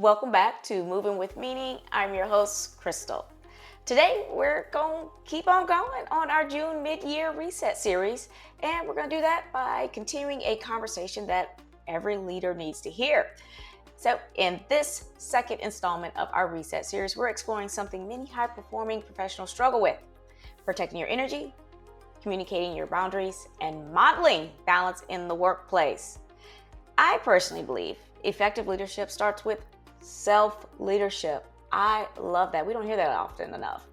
Welcome back to Moving with Meaning. I'm your host, Krystal. Today, we're going to keep on going on our June mid-year reset series, and we're going to do that by continuing a conversation that every leader needs to hear. So in this second installment of our reset series, we're exploring something many high-performing professionals struggle with: protecting your energy, communicating your boundaries, and modeling balance in the workplace. I personally believe effective leadership starts with self-leadership. I love that. We don't hear that often enough.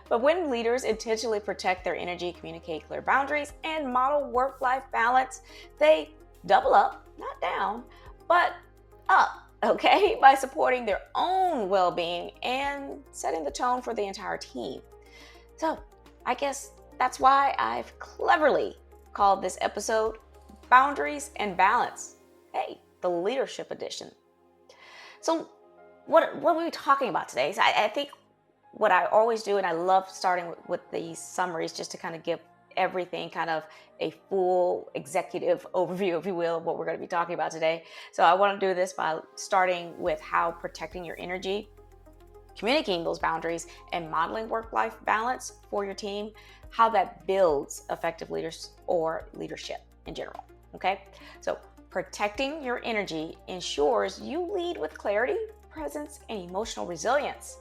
But when leaders intentionally protect their energy, communicate clear boundaries, and model work-life balance, they double up, not down, but up, okay, by supporting their own well-being and setting the tone for the entire team. So I guess that's why I've cleverly called this episode Boundaries and Balance. Hey, the leadership edition. So what are we talking about today? So I think what I always do, and I love starting with these summaries just to kind of give everything kind of a full executive overview, if you will, of what we're going to be talking about today. So I want to do this by starting with how protecting your energy, communicating those boundaries, and modeling work-life balance for your team, how that builds effective leaders or leadership in general, okay? So protecting your energy ensures you lead with clarity, presence, and emotional resilience.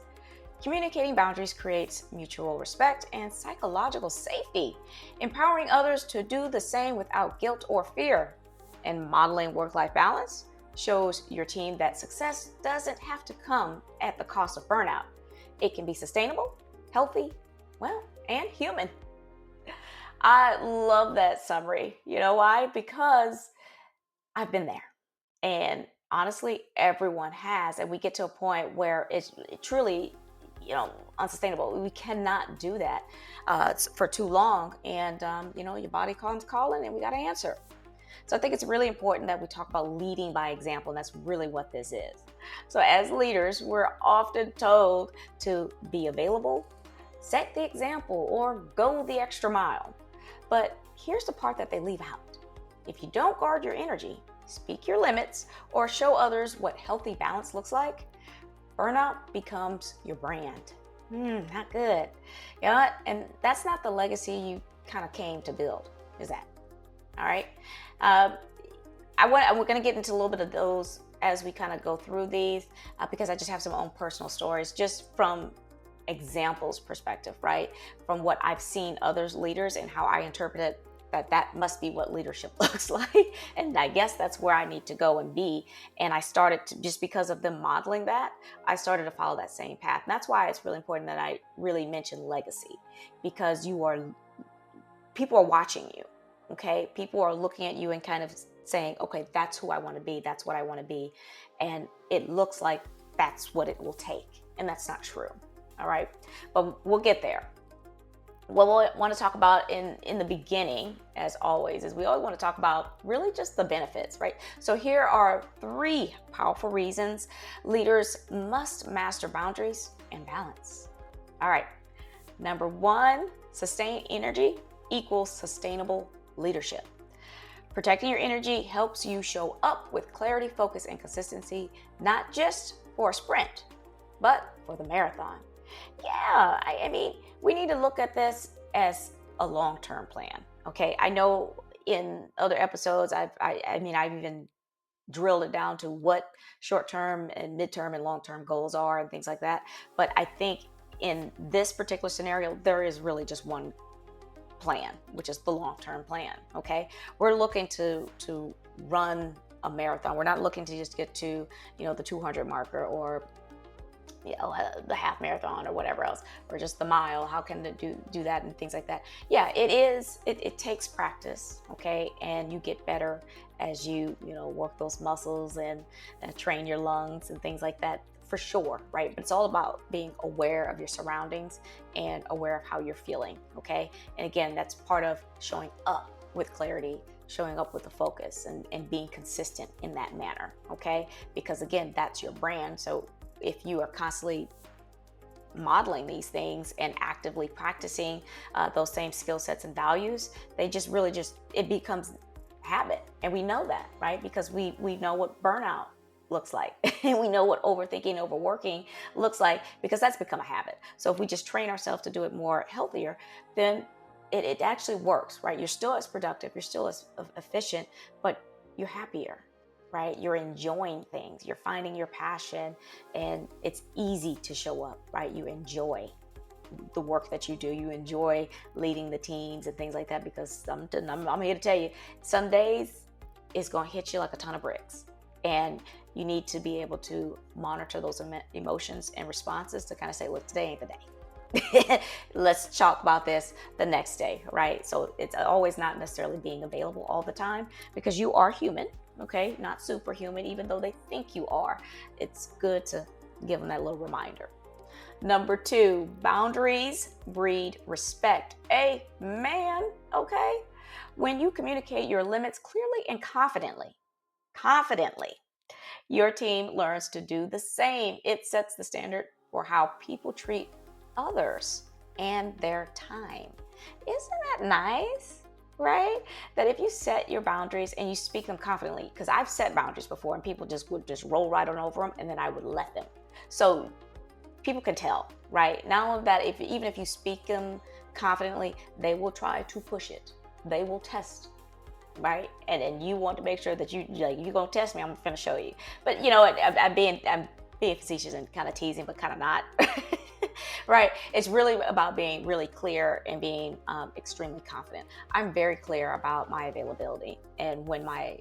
Communicating boundaries creates mutual respect and psychological safety, empowering others to do the same without guilt or fear. And modeling work-life balance shows your team that success doesn't have to come at the cost of burnout. It can be sustainable, healthy, well, and human. I love that summary. You know why? Because I've been there. And honestly, everyone has. And we get to a point where it's truly, unsustainable. We cannot do that for too long. And, your body comes calling and we got to answer. So I think it's really important that we talk about leading by example. And that's really what this is. So as leaders, we're often told to be available, set the example, or go the extra mile. But here's the part that they leave out. If you don't guard your energy, speak your limits, or show others what healthy balance looks like, burnout becomes your brand. Not good. You know what? And that's not the legacy you kind of came to build, is that? All right. We're going to get into a little bit of those as we kind of go through these, because I just have some own personal stories just from examples perspective, right? From what I've seen others leaders and how I interpret it, that must be what leadership looks like. And I guess that's where I need to go and be. And I started to, just because of them modeling that, I started to follow that same path. And that's why it's really important that I really mention legacy, because people are watching you. Okay. People are looking at you and kind of saying, okay, that's who I want to be. That's what I want to be. And it looks like that's what it will take. And that's not true. All right. But we'll get there. What we want to talk about in the beginning, as always, is we always want to talk about really just the benefits, right? So here are 3 powerful reasons leaders must master boundaries and balance. All right. Number 1, sustained energy equals sustainable leadership. Protecting your energy helps you show up with clarity, focus, and consistency, not just for a sprint, but for the marathon. Yeah, I mean, we need to look at this as a long-term plan. Okay, I know in other episodes, I've even drilled it down to what short-term and mid-term and long-term goals are and things like that. But I think in this particular scenario, there is really just one plan, which is the long-term plan. Okay, we're looking to run a marathon. We're not looking to just get to the 200 marker or the half marathon or whatever else, or just the mile. How can it do that and things like that? Yeah, it takes practice, okay? And you get better as you work those muscles and train your lungs and things like that, for sure, right? But it's all about being aware of your surroundings and aware of how you're feeling, okay? And again, that's part of showing up with clarity, showing up with a focus, and being consistent in that manner, okay? Because again, that's your brand. So if you are constantly modeling these things and actively practicing those same skill sets and values, it becomes habit. And we know that, right? Because we know what burnout looks like. And we know what overthinking, overworking looks like, because that's become a habit. So if we just train ourselves to do it more healthier, then it actually works, right? You're still as productive, you're still as efficient, but you're happier, right? You're enjoying things, you're finding your passion, and it's easy to show up, right? You enjoy the work that you do. You enjoy leading the teams and things like that, because I'm here to tell you, some days it's going to hit you like a ton of bricks. And you need to be able to monitor those emotions and responses to kind of say, well, today ain't the day. Let's talk about this the next day, right? So it's always not necessarily being available all the time, because you are human, okay? Not superhuman, even though they think you are. It's good to give them that little reminder. Number 2, boundaries breed respect. Amen, okay? When you communicate your limits clearly and confidently, your team learns to do the same. It sets the standard for how people treat others and their time. Isn't that nice? Right? That if you set your boundaries and you speak them confidently, because I've set boundaries before and people would just roll right on over them, and then I would let them. So people can tell, right? Not only that, even if you speak them confidently, they will try to push it. They will test, right? And you want to make sure that you're gonna test me, I'm gonna show you. But I'm being facetious and kind of teasing, but kind of not. Right? It's really about being really clear and being extremely confident. I'm very clear about my availability and when my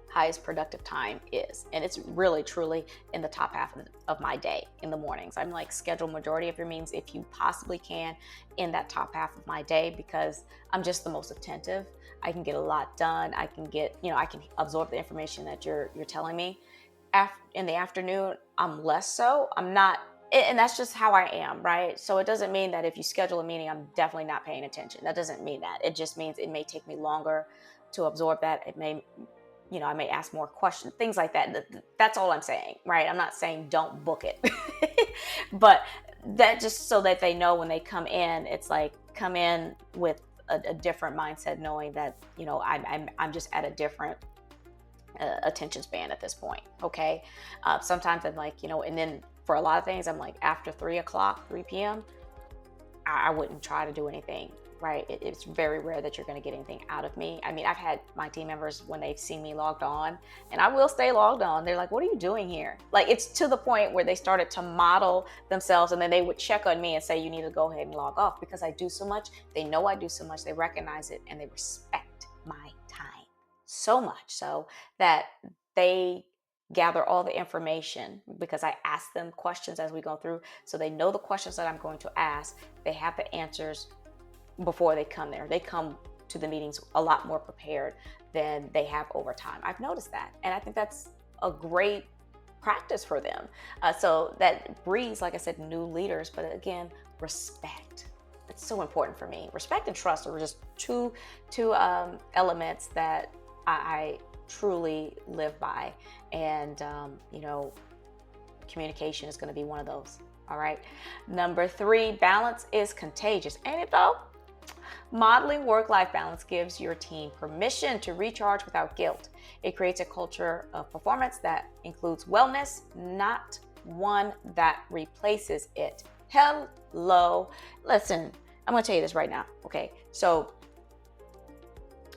highest productive time is. And it's really, truly in the top half of my day, in the mornings. I'm like, schedule majority of your meetings if you possibly can in that top half of my day, because I'm just the most attentive. I can get a lot done. I can I can absorb the information that you're telling me. In the afternoon, I'm less so. I'm not, and that's just how I am, right? So it doesn't mean that if you schedule a meeting, I'm definitely not paying attention. That doesn't mean that. It just means it may take me longer to absorb that. It may, I may ask more questions, things like that. That's all I'm saying, right? I'm not saying don't book it, but that just so that they know when they come in, it's like, come in with a different mindset, knowing that, I'm just at a different attention span at this point. Okay. Sometimes I'm like, and then for a lot of things, I'm like, after 3 p.m., I wouldn't try to do anything, right? It's very rare that you're going to get anything out of me. I mean, I've had my team members, when they've seen me logged on, and I will stay logged on, they're like, what are you doing here? Like, it's to the point where they started to model themselves, and then they would check on me and say, you need to go ahead and log off, because I do so much. They know I do so much. They recognize it, and they respect my time so much so that they gather all the information, because I ask them questions as we go through. So they know the questions that I'm going to ask. They have the answers before they come there. They come to the meetings a lot more prepared than they have over time. I've noticed that. And I think that's a great practice for them. So that breeds, like I said, new leaders. But again, respect. It's so important for me. Respect and trust are just two elements that I truly live by. And, communication is going to be one of those. All right. Number 3, balance is contagious. Ain't it though? Modeling work-life balance gives your team permission to recharge without guilt. It creates a culture of performance that includes wellness, not one that replaces it. Hello. Listen, I'm going to tell you this right now. Okay. So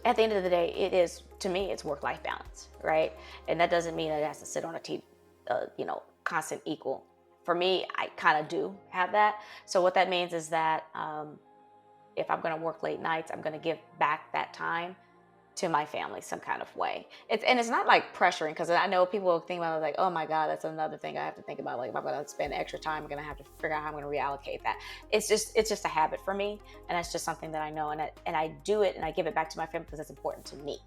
at the end of the day, to me, it's work-life balance, right? And that doesn't mean that it has to sit on a constant equal. For me, I kind of do have that. So what that means is that if I'm going to work late nights, I'm going to give back that time to my family some kind of way. It's not like pressuring, because I know people will think about it like, oh my God, that's another thing I have to think about. Like, if I'm going to spend extra time, I'm going to have to figure out how I'm going to reallocate that. It's just a habit for me, and that's just something that I know, and I do it, and I give it back to my family because it's important to me,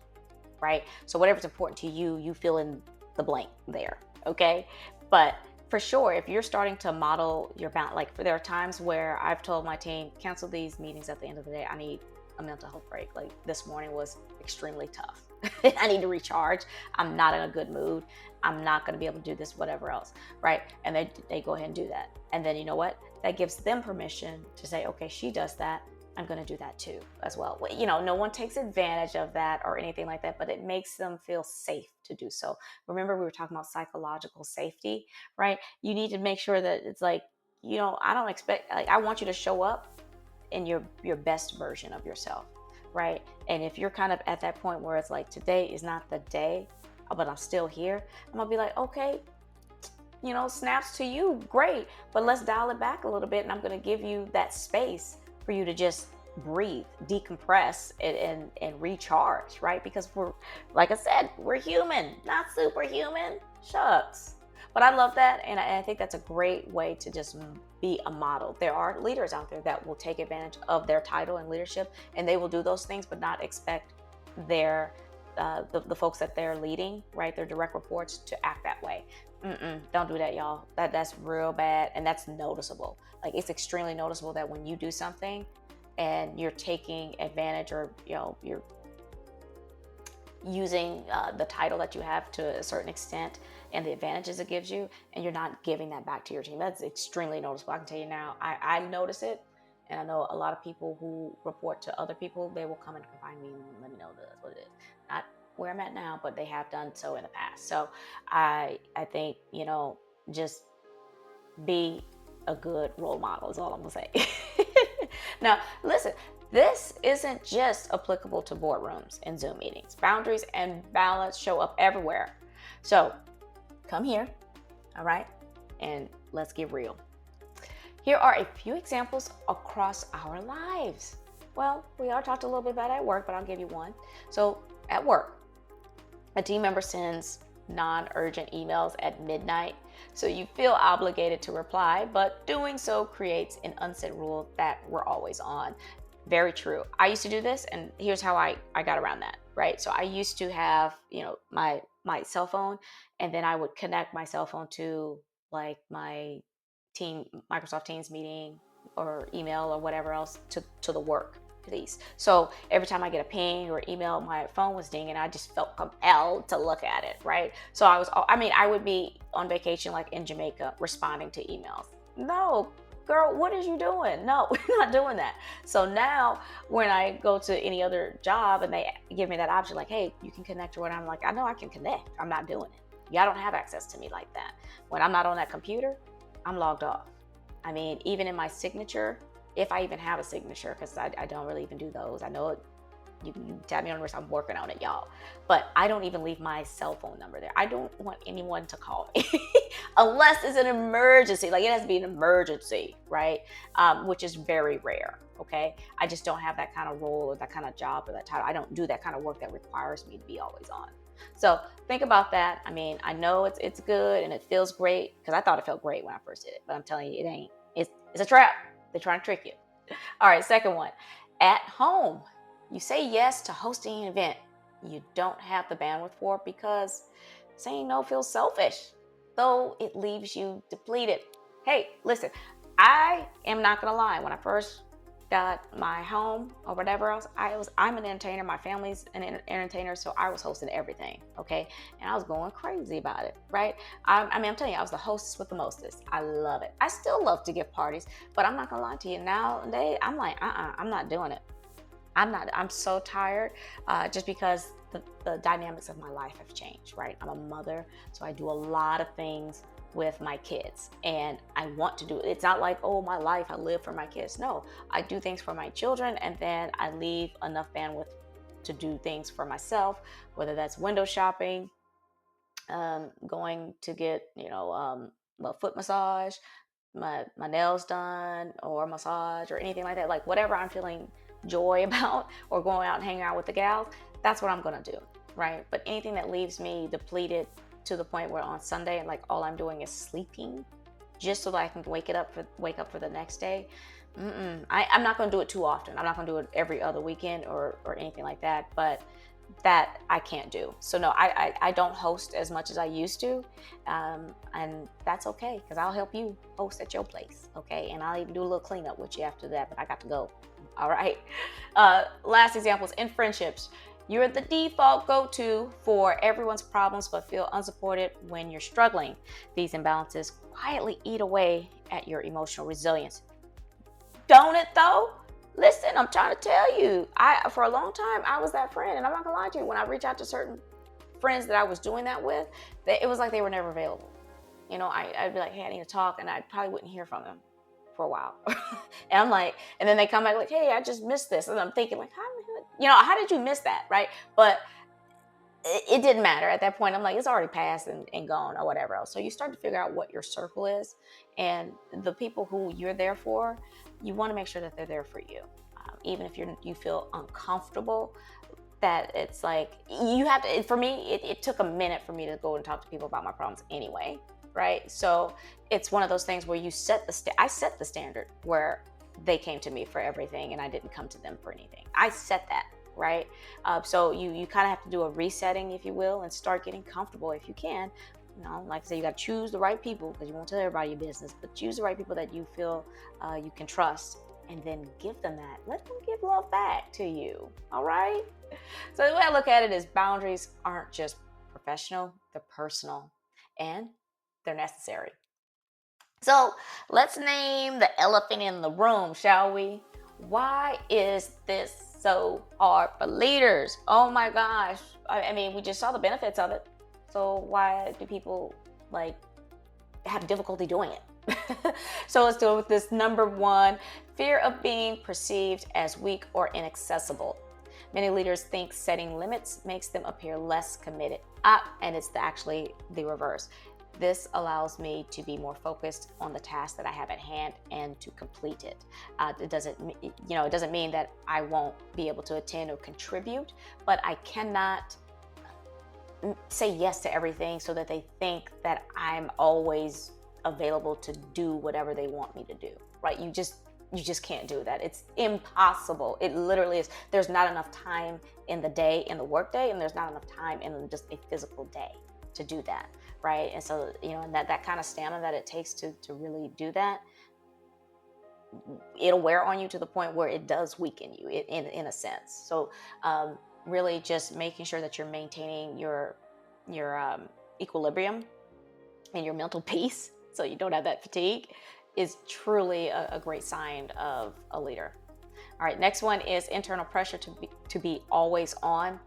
right? So whatever's important to you, you fill in the blank there, okay? But for sure, if you're starting to model your balance, like there are times where I've told my team, cancel these meetings at the end of the day. I need a mental health break. Like, this morning was extremely tough. I need to recharge. I'm not in a good mood. I'm not going to be able to do this, whatever else, right? And they go ahead and do that. And then you know what? That gives them permission to say, okay, she does that. I'm going to do that too as well. You know, no one takes advantage of that or anything like that, but it makes them feel safe to do so. Remember, we were talking about psychological safety, right? You need to make sure that it's like, you know, I don't expect, like, I want you to show up in your best version of yourself, right? And if you're kind of at that point where it's like, today is not the day, but I'm still here, I'm gonna be like, okay, you know, snaps to you, great, but let's dial it back a little bit, and I'm going to give you that space for you to just breathe, decompress, and recharge, right? Because we're, like I said, we're human, not superhuman. Shucks. But I love that, and I think that's a great way to just be a model. There are leaders out there that will take advantage of their title and leadership, and they will do those things, but not expect their the folks that they're leading, right, their direct reports, to act that way. Don't do that, y'all. That's real bad, and that's noticeable. Like, it's extremely noticeable that when you do something and you're taking advantage, or, you know, you're using the title that you have to a certain extent and the advantages it gives you, and you're not giving that back to your team. That's extremely noticeable. I can tell you now, I notice it, and I know a lot of people who report to other people, they will come and find me and let me know that's what it is. Not where I'm at now, but they have done so in the past. So I think, you know, just be a good role model is all I'm gonna say. Now, listen, this isn't just applicable to boardrooms and Zoom meetings. Boundaries and balance show up everywhere. So come here, all right, and let's get real. Here are a few examples across our lives. Well, we are talked a little bit about at work, but I'll give you one. So at work, a team member sends non-urgent emails at midnight, so you feel obligated to reply, but doing so creates an unsaid rule that we're always on. Very true. I used to do this, and here's how I got around that, right? So I used to have, you know, my cell phone, and then I would connect my cell phone to, like, my team Microsoft Teams meeting or email or whatever else to the work piece. So every time I get a ping or email, my phone was dinging. I just felt compelled to look at it, right? So I would be on vacation, like in Jamaica, responding to emails. No, girl, what are you doing? No, we're not doing that. So now when I go to any other job and they give me that option, like, hey, you can connect or what, I'm like, I know I can connect. I'm not doing it. Y'all don't have access to me like that. When I'm not on that computer, I'm logged off. I mean, even in my signature, if I even have a signature, because I don't really even do those. I know it, you tap me on the wrist, I'm working on it, y'all. But I don't even leave my cell phone number there. I don't want anyone to call me unless it's an emergency. Like, it has to be an emergency, right? Which is very rare, okay? I just don't have that kind of role or that kind of job or that title. I don't do that kind of work that requires me to be always on. So think about that. I mean, I know it's good and it feels great, because I thought it felt great when I first did it, but I'm telling you, it ain't. It's a trap. They're trying to trick you. All right, second one. At home, you say yes to hosting an event you don't have the bandwidth for, because saying no feels selfish, though it leaves you depleted. Hey, listen, I am not gonna lie. When I first got my home or whatever else, I'm an entertainer. My family's an entertainer, so I was hosting everything, okay? And I was going crazy about it, right? I'm telling you, I was the hostess with the mostest. I love it. I still love to give parties, but I'm not gonna lie to you. Nowadays, I'm like, I'm not doing it. I'm so tired, just because the dynamics of my life have changed, right? I'm a mother, so I do a lot of things with my kids, and I want to do it. It's not like, oh, my life, I live for my kids. No, I do things for my children, and then I leave enough bandwidth to do things for myself, whether that's window shopping, going to get, a foot massage, my nails done, or massage, or anything like that. Like, whatever I'm feeling joy about, or going out and hanging out with the gals, that's what I'm gonna do, right? But anything that leaves me depleted to the point where on Sunday, like, all I'm doing is sleeping just so that I can wake up for the next day. I'm not going to do it too often. I'm not going to do it every other weekend or anything like that, but that I can't do. So no, I don't host as much as I used to, and that's okay, because I'll help you host at your place, okay? And I'll even do a little cleanup with you after that, but I got to go. All right. Last examples in friendships. You're the default go-to for everyone's problems, but feel unsupported when you're struggling. These imbalances quietly eat away at your emotional resilience. Don't it though? Listen, I'm trying to tell you, for a long time, I was that friend. And I'm not gonna lie to you, when I reach out to certain friends that I was doing that with, it was like they were never available. I'd be like, hey, I need to talk. And I probably wouldn't hear from them for a while. And I'm like, and then they come back like, hey, I just missed this. And I'm thinking like, how did you miss that? Right. But it didn't matter at that point. I'm like, it's already passed and gone or whatever else. So you start to figure out what your circle is, and the people who you're there for, you want to make sure that they're there for you. Even if you feel uncomfortable, that it's like you have to. For me, it took a minute for me to go and talk to people about my problems anyway, right? So it's one of those things where you set I set the standard where they came to me for everything and I didn't come to them for anything. I set that, right? So you kind of have to do a resetting, if you will, and start getting comfortable if you can. Like I say, you got to choose the right people, because you won't tell everybody your business, but choose the right people that you feel you can trust, and then give them that. Let them give love back to you. All right. So the way I look at it is, boundaries aren't just professional, they're personal, and they're necessary. So let's name the elephant in the room, shall we? Why is this so hard for leaders? Oh my gosh. I mean, we just saw the benefits of it. So why do people have difficulty doing it? So let's do it with this number one: fear of being perceived as weak or inaccessible. Many leaders think setting limits makes them appear less committed. And it's actually the reverse. This allows me to be more focused on the task that I have at hand and to complete it. It doesn't mean that I won't be able to attend or contribute, but I cannot say yes to everything so that they think that I'm always available to do whatever they want me to do, right? You just can't do that. It's impossible. It literally is. There's not enough time in the day, in the workday, and there's not enough time in just a physical day to do that, right? And so, and that kind of stamina that it takes to really do that, it'll wear on you to the point where it does weaken you in a sense. So really just making sure that you're maintaining your equilibrium and your mental peace, so you don't have that fatigue, is truly a great sign of a leader. All right, next one is internal pressure to be always on.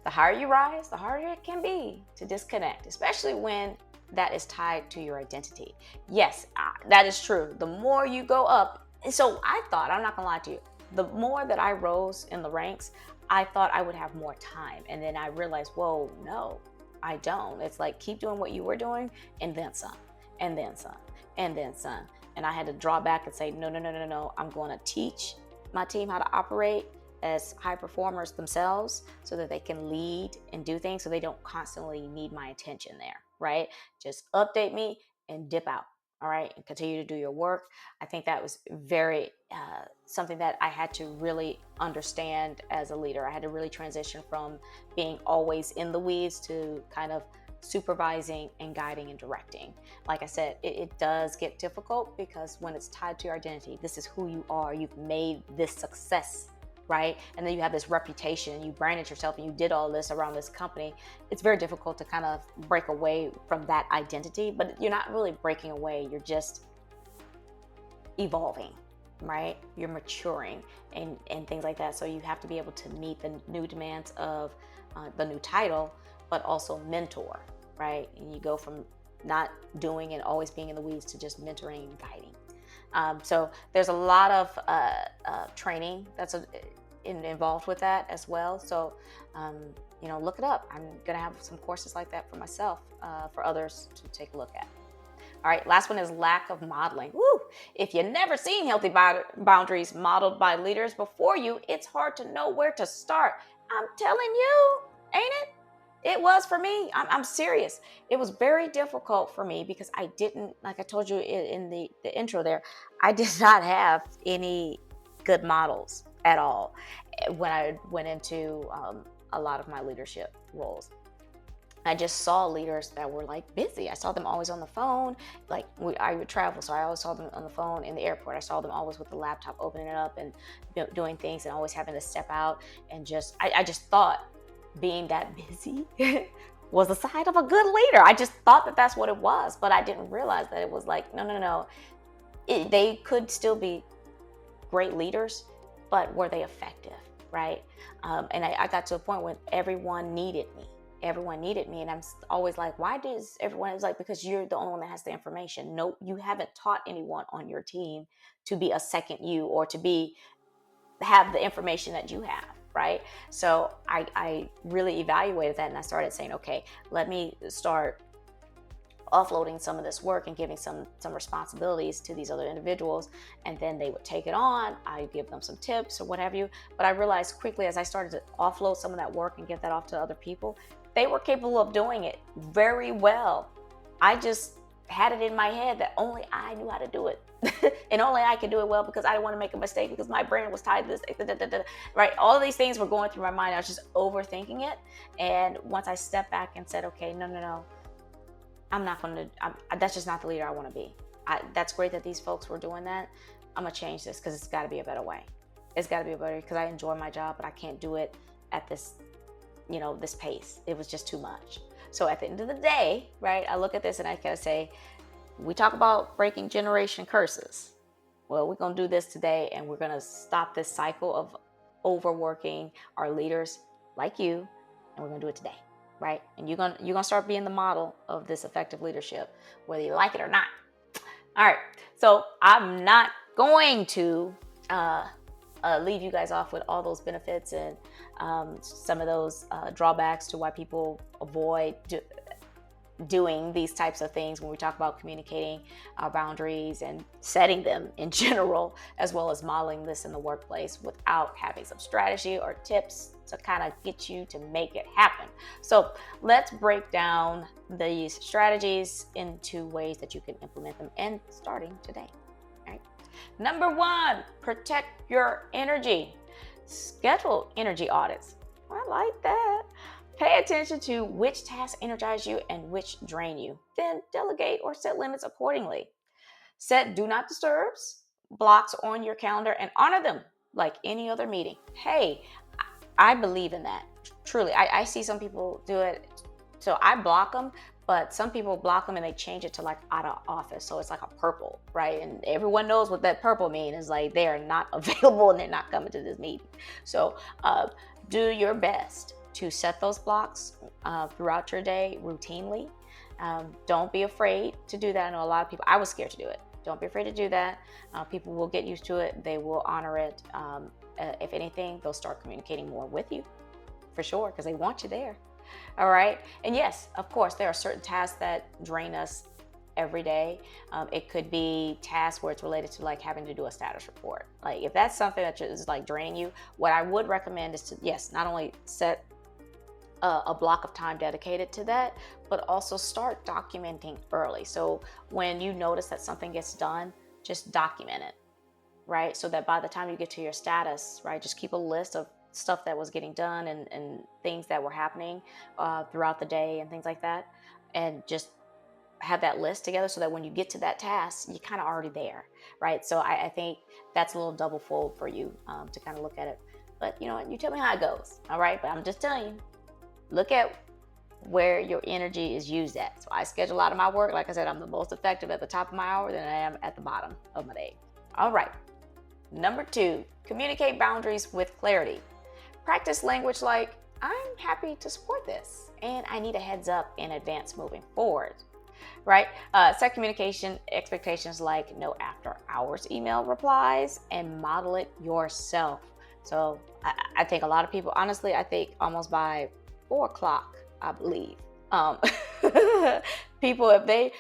The higher you rise, the harder it can be to disconnect, especially when that is tied to your identity. Yes, that is true. The more you go up, so I thought, I'm not gonna lie to you, the more that I rose in the ranks, I thought I would have more time. And then I realized, whoa, no, I don't. It's like, keep doing what you were doing, and then some, and then some, and then some. And I had to draw back and say, no. I'm going to teach my team how to operate as high performers themselves, so that they can lead and do things, so they don't constantly need my attention there, right? Just update me and dip out. All right, and continue to do your work. I think that was very something that I had to really understand as a leader. I had to really transition from being always in the weeds to kind of supervising and guiding and directing. Like I said, it does get difficult, because when it's tied to your identity, this is who you are. You've made this success, right? And then you have this reputation, you branded yourself, and you did all this around this company. It's very difficult to kind of break away from that identity, but you're not really breaking away. You're just evolving, right? You're maturing and things like that. So you have to be able to meet the new demands of the new title, but also mentor, right? And you go from not doing and always being in the weeds to just mentoring and guiding. So there's a lot of training that's involved with that as well. So, look it up. I'm going to have some courses like that for myself, for others to take a look at. All right, last one is lack of modeling. Woo! If you've never seen healthy boundaries modeled by leaders before you, it's hard to know where to start. I'm telling you, ain't it? It was for me. I'm serious. It was very difficult for me, because I didn't, like I told you in the intro there, I did not have any good models at all when I went into a lot of my leadership roles. I just saw leaders that were busy. I saw them always on the phone. I would travel, so I always saw them on the phone in the airport. I saw them always with the laptop, opening it up and doing things, and always having to step out. And I just thought being that busy was a sign of a good leader. I just thought that that's what it was, but I didn't realize that it was no. They could still be great leaders but were they effective, right? And I got to a point when everyone needed me. Everyone needed me. And I'm always like, why does everyone? It's like, because you're the only one that has the information. No, you haven't taught anyone on your team to be a second you, or to have the information that you have, right? So I really evaluated that, and I started saying, okay, let me start offloading some of this work and giving some responsibilities to these other individuals, and then they would take it on. I give them some tips or what have you. But I realized quickly, as I started to offload some of that work and get that off to other people, they were capable of doing it very well. I just had it in my head that only I knew how to do it. And only I could do it well, because I didn't want to make a mistake, because my brain was tied to this, right? All of these things were going through my mind. I was just overthinking it. And once I stepped back and said, okay, no, I'm not going to, that's just not the leader I want to be. That's great that these folks were doing that. I'm going to change this, because it's got to be a better way. It's got to be a better way, because I enjoy my job, but I can't do it at this, this pace. It was just too much. So at the end of the day, right, I look at this and I kind of say, we talk about breaking generation curses. Well, we're going to do this today, and we're going to stop this cycle of overworking our leaders like you, and we're going to do it today. Right? And you're gonna start being the model of this effective leadership, whether you like it or not. All right. So I'm not going to leave you guys off with all those benefits and some of those drawbacks to why people avoid doing these types of things when we talk about communicating our boundaries and setting them in general, as well as modeling this in the workplace, without having some strategy or tips to kind of get you to make it happen. So let's break down these strategies into ways that you can implement them, and starting today. All right. Number 1, protect your energy. Schedule energy audits. I like that. Pay attention to which tasks energize you and which drain you. Then delegate or set limits accordingly. Set do not disturbs blocks on your calendar and honor them like any other meeting. Hey, I believe in that. Truly, I see some people do it. So I block them, but some people block them and they change it to like out of office. So it's like a purple, right? And everyone knows what that purple means. Is like they are not available and they're not coming to this meeting. So do your best to set those blocks throughout your day routinely. Don't be afraid to do that. I know a lot of people, I was scared to do it. Don't be afraid to do that. People will get used to it. They will honor it. If anything, they'll start communicating more with you, for sure, because they want you there. All right. And yes, of course, there are certain tasks that drain us every day. It could be tasks where it's related to like having to do a status report. Like if that's something that is like draining you, what I would recommend is to, yes, not only set a block of time dedicated to that, but also start documenting early. So when you notice that something gets done, just document it, right? So that by the time you get to your status, right, just keep a list of stuff that was getting done and things that were happening throughout the day and things like that. And just have that list together so that when you get to that task, you're kind of already there, right? So I think that's a little double fold for you to kind of look at it. But you know what? You tell me how it goes, all right? But I'm just telling you, look at where your energy is used at. So I schedule out of my work. Like I said, I'm the most effective at the top of my hour than I am at the bottom of my day. All right. Number 2, communicate boundaries with clarity. Practice language like, I'm happy to support this, and I need a heads up in advance moving forward, right? Set communication expectations like no after hours email replies, and model it yourself. So I think a lot of people, honestly, I think almost by 4 o'clock, I believe. People, if they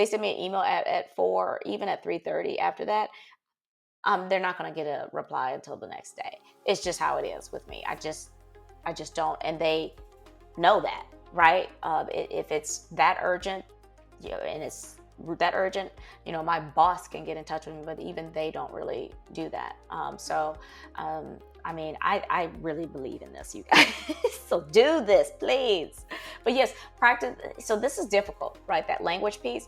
send me an email at 4 or even at 3:30 after that, they're not going to get a reply until the next day. It's just how it is with me. I just don't, and they know that, right? If it's that urgent, and it's that urgent, my boss can get in touch with me, but even they don't really do that. I really believe in this, you guys. So do this, please. But yes, practice. So this is difficult, right? That language piece,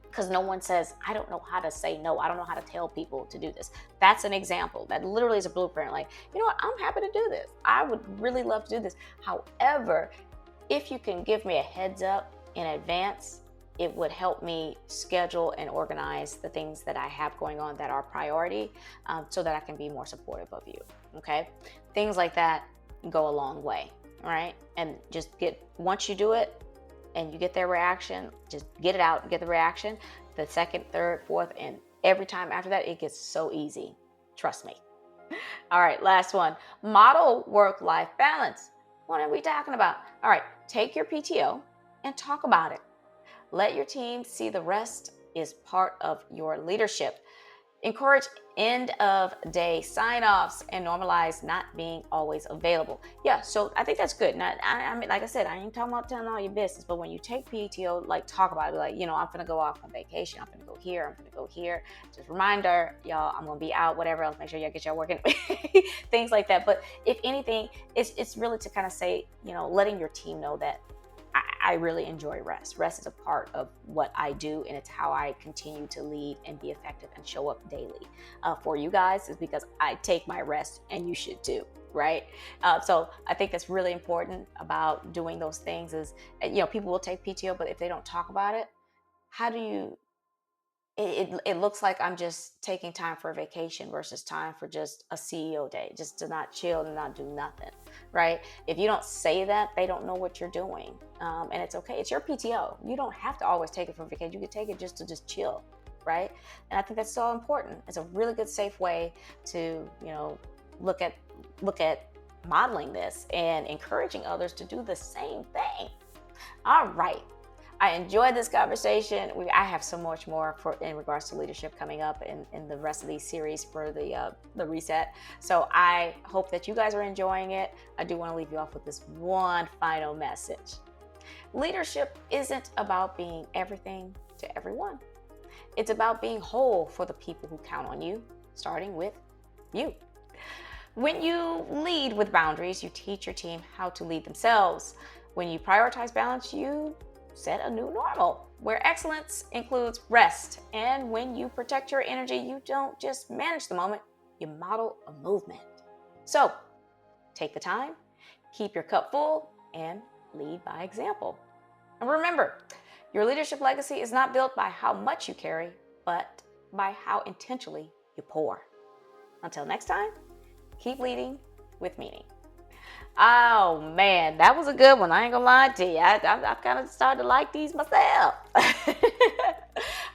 because no one says, I don't know how to say no. I don't know how to tell people to do this. That's an example. That literally is a blueprint. Like, you know what? I'm happy to do this. I would really love to do this. However, if you can give me a heads up in advance, it would help me schedule and organize the things that I have going on that are priority, so that I can be more supportive of you. Okay. Things like that go a long way. All right. And just once you do it and you get their reaction, just get it out and get the reaction. The second, third, fourth, and every time after that, it gets so easy. Trust me. All right, last one. Model work-life balance. What are we talking about? All right, take your PTO and talk about it. Let your team see the rest is part of your leadership. Encourage end of day sign-offs and normalize not being always available. Yeah, so I think that's good. Now, I mean, like I said, I ain't talking about telling all your business, but when you take PTO, like talk about it. Like, I'm gonna go off on vacation. I'm gonna go here. I'm gonna go here. Just reminder, y'all, I'm gonna be out. Whatever else, make sure y'all get y'all working. Things like that. But if anything, it's really to kind of say, letting your team know that I really enjoy rest. Rest is a part of what I do, and it's how I continue to lead and be effective and show up daily for you guys, is because I take my rest, and you should too, right? So I think that's really important about doing those things is, people will take PTO, but if they don't talk about it, how do you, it looks like I'm just taking time for a vacation versus time for just a CEO day, just to not chill and not do nothing, right? If you don't say that, they don't know what you're doing. And it's okay. It's your PTO. You don't have to always take it for vacation. You can take it just to chill, right? And I think that's so important. It's a really good, safe way to, look at modeling this and encouraging others to do the same thing. All right. I enjoyed this conversation. I have so much more in regards to leadership coming up in the rest of these series for the reset. So I hope that you guys are enjoying it. I do want to leave you off with this one final message. Leadership isn't about being everything to everyone. It's about being whole for the people who count on you, starting with you. When you lead with boundaries, you teach your team how to lead themselves. When you prioritize balance, you set a new normal where excellence includes rest. And when you protect your energy, you don't just manage the moment, you model a movement. So take the time, keep your cup full, and lead by example. And remember, your leadership legacy is not built by how much you carry, but by how intentionally you pour. Until next time, keep leading with meaning. Oh man, that was a good one. I ain't gonna lie to you. I've kind of started to like these myself.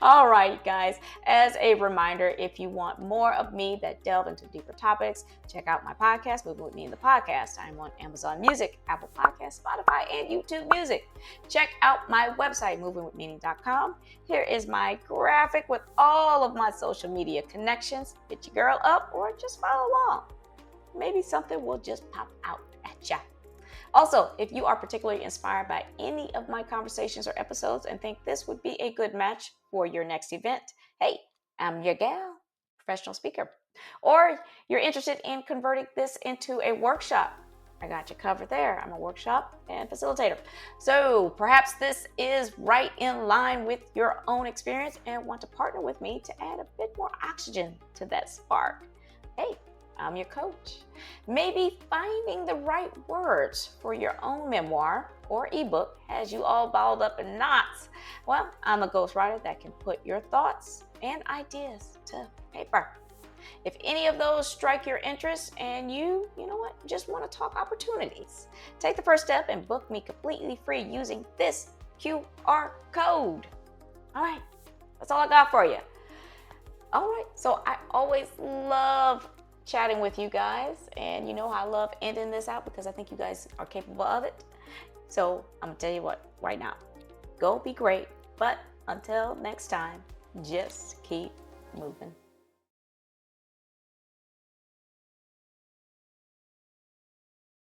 All right, guys. As a reminder, if you want more of me that delve into deeper topics, check out my podcast, Moving with Me in the Podcast. I'm on Amazon Music, Apple Podcasts, Spotify, and YouTube Music. Check out my website, movingwithmeaning.com. Here is my graphic with all of my social media connections. Hit your girl up or just follow along. Maybe something will just pop out at ya. Also, if you are particularly inspired by any of my conversations or episodes and think this would be a good match for your next event, hey, I'm your gal, professional speaker. Or you're interested in converting this into a workshop, I got you covered there. I'm a workshop and facilitator. So perhaps this is right in line with your own experience and want to partner with me to add a bit more oxygen to that spark. Hey, I'm your coach. Maybe finding the right words for your own memoir or ebook has you all balled up in knots. Well, I'm a ghostwriter that can put your thoughts and ideas to paper. If any of those strike your interest and you know what, just want to talk opportunities, take the first step and book me completely free using this QR code. All right, that's all I got for you. All right, so I always love chatting with you guys, and you know I love ending this out because I think you guys are capable of it. So I'm gonna tell you what, right now, go be great, but until next time, just keep moving.